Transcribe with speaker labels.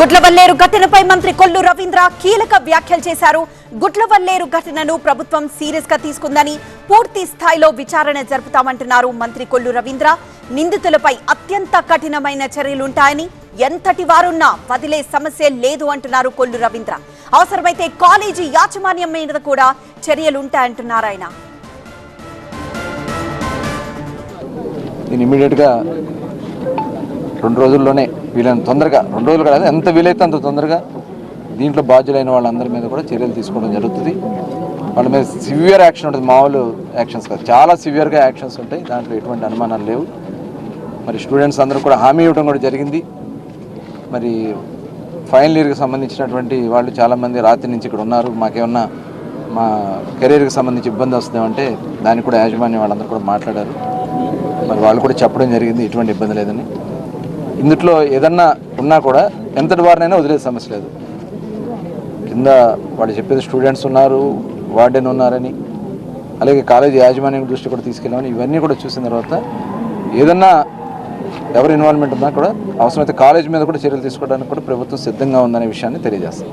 Speaker 1: గుట్లవల్లేరు ఘటనపై మంత్రి కొల్లు రవీంద్ర కీలక వ్యాఖ్యలు చేశారు. గుట్లవల్లేరు ఘటనను ప్రభుత్వం సీరియస్ గా తీసుకుందని, పూర్తి స్థాయిలో విచారణ జరుపుతామంటున్నారు మంత్రి కొల్లు రవీంద్ర. నిందితులపై అత్యంత కఠినమైన చర్యలుంటాయని, ఎంతటి వారున్నా వదిలే సమస్య లేదు అంటున్నారు కొల్లు రవీంద్ర. అవసరమైతే కాలేజీ యాజమాన్యం మీద కూడా చర్యలుంటాయంటున్నారు ఆయన.
Speaker 2: రెండు రోజుల్లోనే వీళ్ళని తొందరగా, 2 రోజులు కాదు, ఎంత వీలైతే అంత తొందరగా దీంట్లో బాధ్యులైన వాళ్ళందరి మీద కూడా చర్యలు తీసుకోవడం జరుగుతుంది. వాళ్ళ మీద సివియర్ యాక్షన్ ఉంటుంది, మామూలు యాక్షన్స్ కాదు, చాలా సివియర్గా యాక్షన్స్ ఉంటాయి. దాంట్లో ఎటువంటి అనుమానాలు లేవు. మరి స్టూడెంట్స్ అందరూ కూడా హామీ ఇవ్వడం కూడా జరిగింది. మరి ఫైనల్ ఇయర్కి సంబంధించినటువంటి వాళ్ళు చాలామంది రాత్రి నుంచి ఇక్కడ ఉన్నారు. మాకేమన్నా మా కెరీర్కి సంబంధించి ఇబ్బంది వస్తుందేమంటే దానికి కూడా యాజమాన్యం వాళ్ళందరూ కూడా మాట్లాడారు. మరి వాళ్ళు కూడా చెప్పడం జరిగింది ఎటువంటి ఇబ్బంది లేదని. ఇందులో ఏదన్నా ఉన్నా కూడా ఎంతటి వారినైనా వదిలే సమస్య లేదు. కింద వాళ్ళు చెప్పేది స్టూడెంట్స్ ఉన్నారు, వార్డెన్ ఉన్నారని, అలాగే కాలేజీ యాజమాన్యం దృష్టి కూడా తీసుకెళ్ళామని, ఇవన్నీ కూడా చూసిన తర్వాత ఏదన్నా ఎవరి ఇన్వాల్వ్మెంట్ ఉన్నా కూడా అవసరమైతే కాలేజీ మీద కూడా చర్యలు తీసుకోవడానికి కూడా ప్రభుత్వం సిద్ధంగా ఉందనే విషయాన్ని తెలియజేస్తాం.